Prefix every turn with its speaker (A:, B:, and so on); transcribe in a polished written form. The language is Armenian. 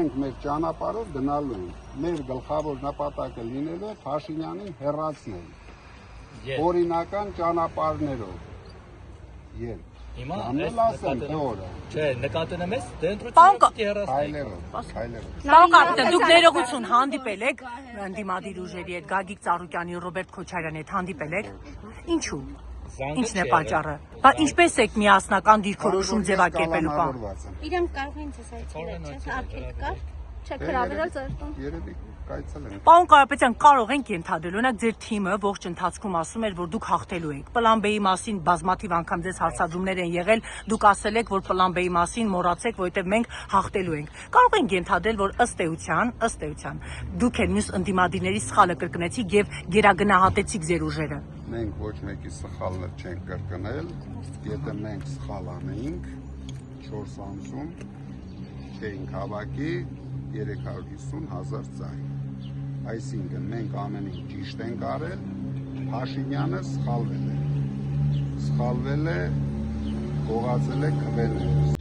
A: մենք մեր ճանապարհով գնալու ենք։ Մեր գլխավոր նպատակը լինելու է Փաշինյանին հեռացնել օրինական ճանապարհներով։
B: Հիմա
C: Չէ, նկատում ես, դե
A: Հայլերով։
D: Պարոն կապիտան, դուք ներողություն հանդիպել եք ընդդիմադիր ուժերի հետ, Գագիկ Ծառուկյանի, Ռոբերտ Քոչարյանի հետ հանդիպել եք։ Ինչու՞։ Ինչն է պատճառը։ Բա ինչպես եք միասնական դիրքորոշում ձևակերպելու բան։
E: Իրենք կարող են ցես այցելել, չէ՞, արգելք կար։ Չէ, հրավիրել ձեր տուն։
A: Երևի կայցել են։
D: Պարոն Կարապետյան, կարող ենք ենթադրել, օրինակ ձեր թիմը ողջ ընթացքում ասում էր, որ դուք հաղթելու եք։ Պլան B-ի մասին բազմաթիվ անգամ ձեզ հարցադրումներ են եղել, դուք ասել եք, որ պլան B-ի մասին մոռացեք, որովհետև մենք հաղթելու ենք։ Կարող ենք ենթադրել, որ ըստ էության, դուք էլ մյուս ընդդիմադիրների սխալը կրկնեցիք եւ գերագնահատեցիք ձեր ուժերը։
A: Մենք ոչ մեկի սխալը չենք կրկնել, եթե մենք սխալ անեինք 4 ամսում չէինք հավաքի 350,000 ծայր։ Այսինքն մենք ամեն ինչ ճիշտ ենք արել, Փաշինյանը սխալվել է, գողացել է քվեներս,